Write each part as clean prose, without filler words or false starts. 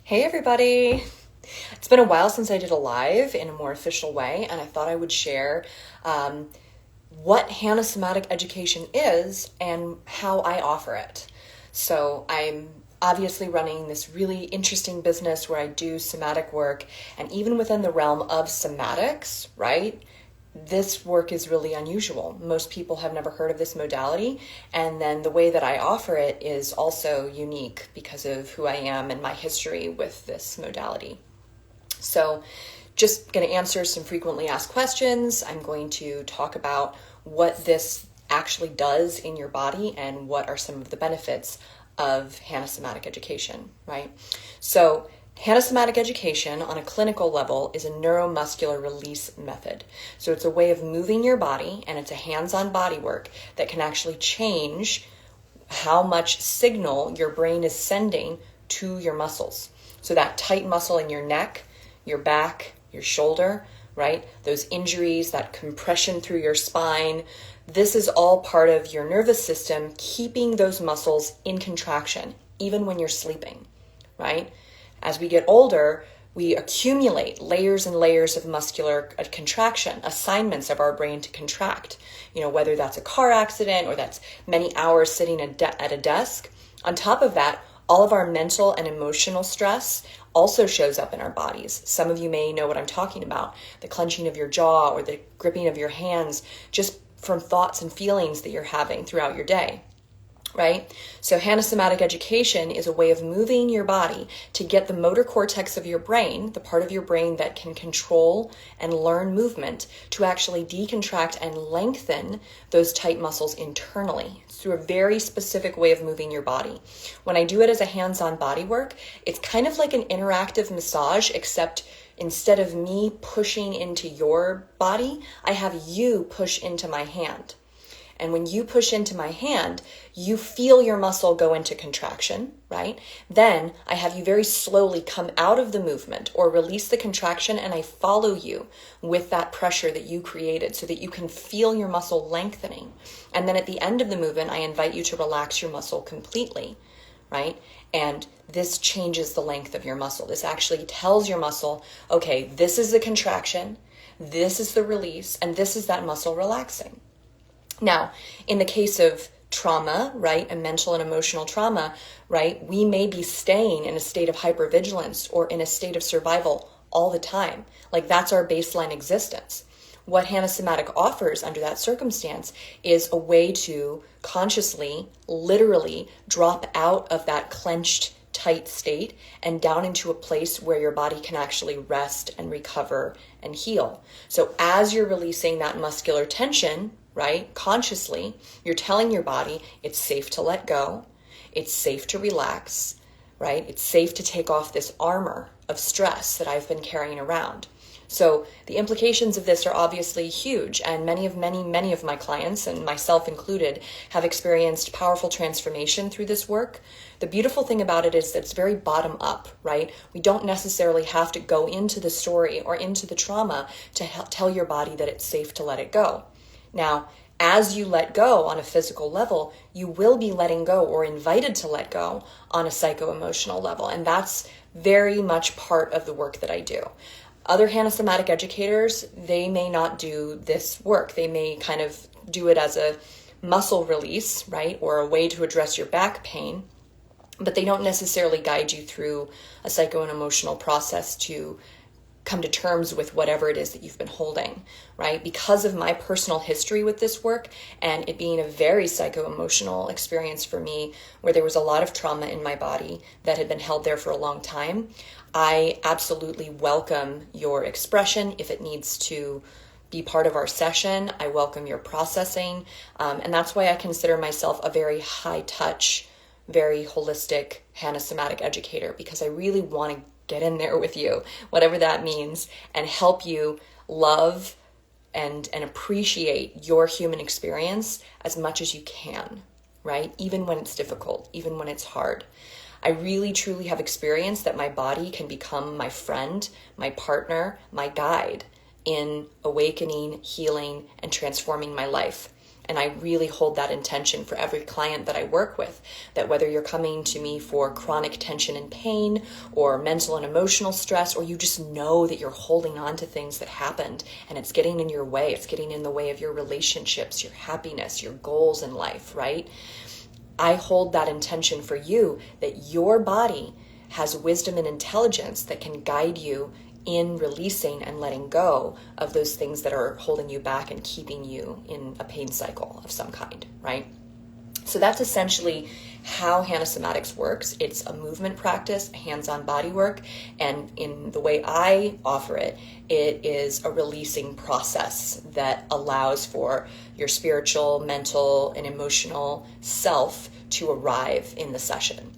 Hey everybody! It's been a while since I did a live in a more official way, and I thought I would share what Somatic education is and how I offer it. So I'm obviously running this really interesting business where I do somatic work, and even within the realm of somatics, right? This work is really unusual. Most people have never heard of this modality, and then the way that I offer it is also unique because of who I am and my history with this modality. So just going to answer some frequently asked questions. I'm going to talk about what this actually does in your body and what are some of the benefits of somatic education, right? So somatic education on a clinical level is a neuromuscular release method. So it's a way of moving your body, and it's a hands-on body work that can actually change how much signal your brain is sending to your muscles. So that tight muscle in your neck, your back, your shoulder, right? Those injuries, that compression through your spine, this is all part of your nervous system keeping those muscles in contraction, even when you're sleeping, right? As we get older, we accumulate layers and layers of muscular contraction, assignments of our brain to contract, whether that's a car accident or that's many hours sitting at a desk. On top of that, all of our mental and emotional stress also shows up in our bodies. Some of you may know what I'm talking about, the clenching of your jaw or the gripping of your hands, just from thoughts and feelings that you're having throughout your day. Right? So somatic education is a way of moving your body to get the motor cortex of your brain, the part of your brain that can control and learn movement, to actually decontract and lengthen those tight muscles internally. It's through a very specific way of moving your body. When I do it as a hands-on body work, it's kind of like an interactive massage, except instead of me pushing into your body, I have you push into my hand. And when you push into my hand, you feel your muscle go into contraction, right? Then I have you very slowly come out of the movement or release the contraction, and I follow you with that pressure that you created so that you can feel your muscle lengthening. And then at the end of the movement, I invite you to relax your muscle completely, right? And this changes the length of your muscle. This actually tells your muscle, okay, this is the contraction, this is the release, and this is that muscle relaxing. Now, in the case of trauma, right, and mental and emotional trauma, right, we may be staying in a state of hypervigilance or in a state of survival all the time. Like, that's our baseline existence. What somatic offers under that circumstance is a way to consciously, literally drop out of that clenched, tight state and down into a place where your body can actually rest and recover and heal. So as you're releasing that muscular tension, right, consciously, you're telling your body it's safe to let go, it's safe to relax, right? It's safe to take off this armor of stress that I've been carrying around. So the implications of this are obviously huge, and many of my clients, and myself included, have experienced powerful transformation through this work. The beautiful thing about it is that it's very bottom up, right? We don't necessarily have to go into the story or into the trauma to tell your body that it's safe to let it go. Now, as you let go on a physical level, you will be letting go or invited to let go on a psycho-emotional level. And that's very much part of the work that I do. Other somatic educators, they may not do this work. They may kind of do it as a muscle release, right? Or a way to address your back pain. But they don't necessarily guide you through a psycho and emotional process to come to terms with whatever it is that you've been holding, right? Because of my personal history with this work and it being a very psycho-emotional experience for me, where there was a lot of trauma in my body that had been held there for a long time, I absolutely welcome your expression if it needs to be part of our session. I welcome your processing. And that's why I consider myself a very high-touch, very holistic somatic educator, because I really want to get in there with you, whatever that means, and help you love and appreciate your human experience as much as you can, right? Even when it's difficult, even when it's hard. I really, truly have experienced that my body can become my friend, my partner, my guide in awakening, healing, and transforming my life. And I really hold that intention for every client that I work with, that whether you're coming to me for chronic tension and pain or mental and emotional stress, or you just know that you're holding on to things that happened and it's getting in your way, it's getting in the way of your relationships, your happiness, your goals in life, right? I hold that intention for you, that your body has wisdom and intelligence that can guide you in releasing and letting go of those things that are holding you back and keeping you in a pain cycle of some kind, right? So that's essentially how Hana Somatics works. It's a movement practice, hands-on body work, and in the way I offer it, it is a releasing process that allows for your spiritual, mental, and emotional self to arrive in the session.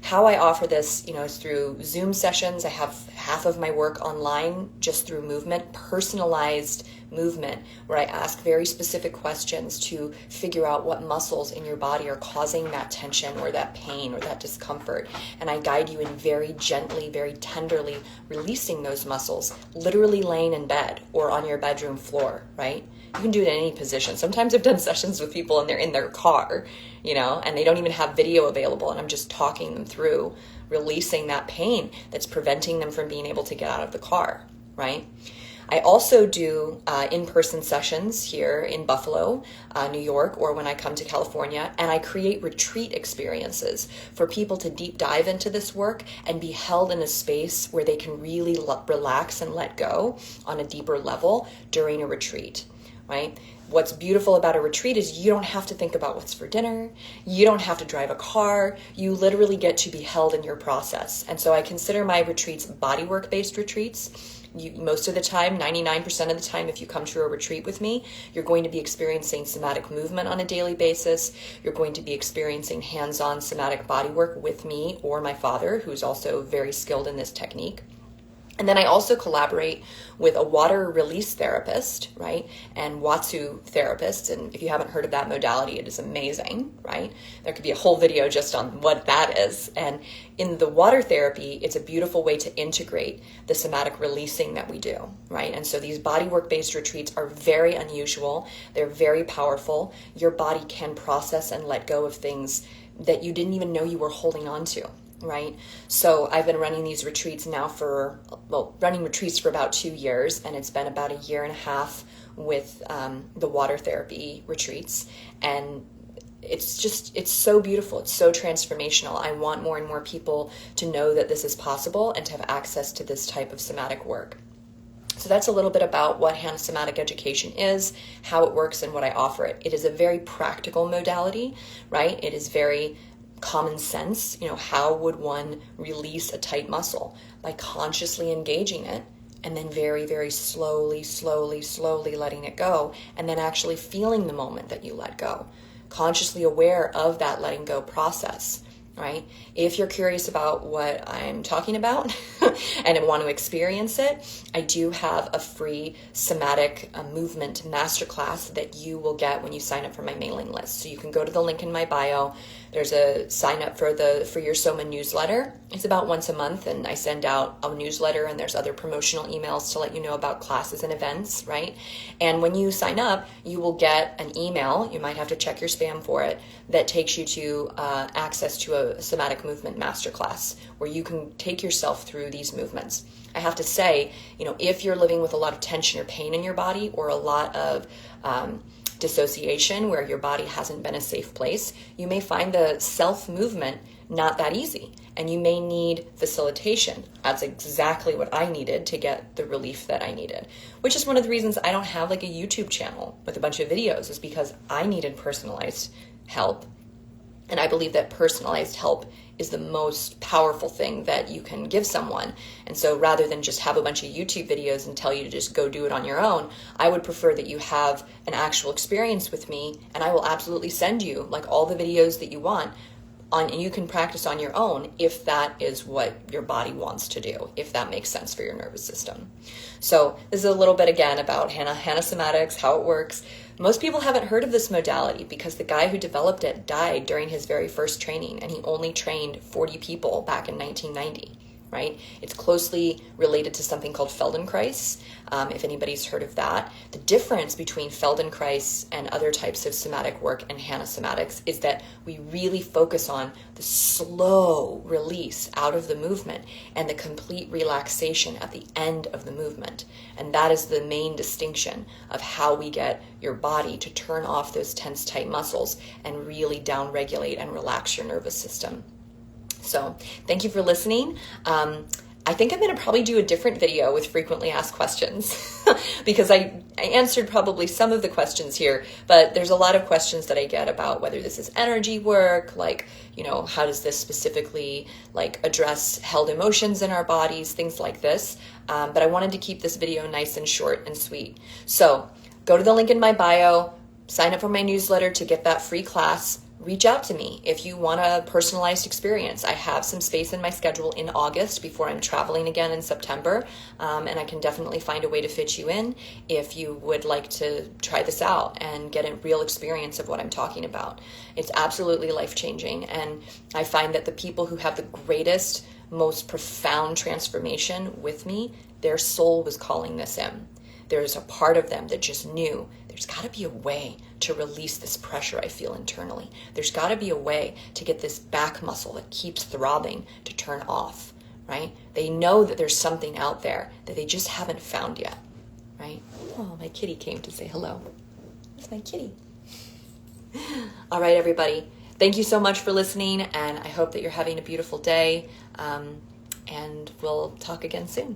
How I offer this, is through Zoom sessions. I have half of my work online just through movement, personalized movement, where I ask very specific questions to figure out what muscles in your body are causing that tension or that pain or that discomfort. And I guide you in very gently, very tenderly releasing those muscles, literally laying in bed or on your bedroom floor, right? You can do it in any position. Sometimes I've done sessions with people and they're in their car, and they don't even have video available, and I'm just talking them through releasing that pain that's preventing them from being able to get out of the car, right? I also do in-person sessions here in Buffalo, New York, or when I come to California, and I create retreat experiences for people to deep dive into this work and be held in a space where they can really relax and let go on a deeper level during a retreat, right? What's beautiful about a retreat is you don't have to think about what's for dinner. You don't have to drive a car. You literally get to be held in your process. And so I consider my retreats bodywork-based retreats. Most of the time, 99% of the time, if you come to a retreat with me, you're going to be experiencing somatic movement on a daily basis. You're going to be experiencing hands-on somatic bodywork with me or my father, who's also very skilled in this technique. And then I also collaborate with a water release therapist, right, and Watsu therapist. And if you haven't heard of that modality, it is amazing, right? There could be a whole video just on what that is. And in the water therapy, it's a beautiful way to integrate the somatic releasing that we do, right? And so these bodywork-based retreats are very unusual. They're very powerful. Your body can process and let go of things that you didn't even know you were holding on to. Right? So I've been running these retreats now running retreats for about 2 years, and it's been about 1.5 years with the water therapy retreats. And it's so beautiful. It's so transformational. I want more and more people to know that this is possible and to have access to this type of somatic work. So that's a little bit about what Hana Somatic Education is, how it works, and what I offer it. It is a very practical modality, right? It is very common sense. How would one release a tight muscle? By consciously engaging it and then very, very slowly letting it go, and then actually feeling the moment that you let go. Consciously aware of that letting go process, right? If you're curious about what I'm talking about and want to experience it, I do have a free somatic movement masterclass that you will get when you sign up for my mailing list. So you can go to the link in my bio. There's a sign up for your Soma newsletter. It's about once a month, and I send out a newsletter, and there's other promotional emails to let you know about classes and events, right? And when you sign up, you will get an email. You might have to check your spam for it, that takes you to access to a somatic movement masterclass where you can take yourself through these movements. I have to say, if you're living with a lot of tension or pain in your body, or a lot of dissociation where your body hasn't been a safe place, you may find the self-movement not that easy, and you may need facilitation. That's exactly what I needed to get the relief that I needed, which is one of the reasons I don't have like a YouTube channel with a bunch of videos, is because I needed personalized help. And I believe that personalized help is the most powerful thing that you can give someone. And so rather than just have a bunch of YouTube videos and tell you to just go do it on your own, I would prefer that you have an actual experience with me, and I will absolutely send you like all the videos that you want and you can practice on your own if that is what your body wants to do, if that makes sense for your nervous system. So this is a little bit again about Hana Somatics, how it works. Most people haven't heard of this modality because the guy who developed it died during his very first training, and he only trained 40 people back in 1990, right? It's closely related to something called Feldenkrais, if anybody's heard of that. The difference between Feldenkrais and other types of somatic work and HANA somatics is that we really focus on the slow release out of the movement and the complete relaxation at the end of the movement. And that is the main distinction of how we get your body to turn off those tense, tight muscles and really downregulate and relax your nervous system. So thank you for listening. I think I'm going to probably do a different video with frequently asked questions because I answered probably some of the questions here, but there's a lot of questions that I get about whether this is energy work, like, how does this specifically address held emotions in our bodies, things like this. But I wanted to keep this video nice and short and sweet. So go to the link in my bio, sign up for my newsletter to get that free class. Reach out to me if you want a personalized experience. I have some space in my schedule in August before I'm traveling again in September, and I can definitely find a way to fit you in if you would like to try this out and get a real experience of what I'm talking about. It's absolutely life-changing, and I find that the people who have the greatest, most profound transformation with me, their soul was calling this in. There's a part of them that just knew there's got to be a way to release this pressure I feel internally. There's got to be a way to get this back muscle that keeps throbbing to turn off, right? They know that there's something out there that they just haven't found yet, right? Oh, my kitty came to say hello. That's my kitty. All right, everybody. Thank you so much for listening, and I hope that you're having a beautiful day, and we'll talk again soon.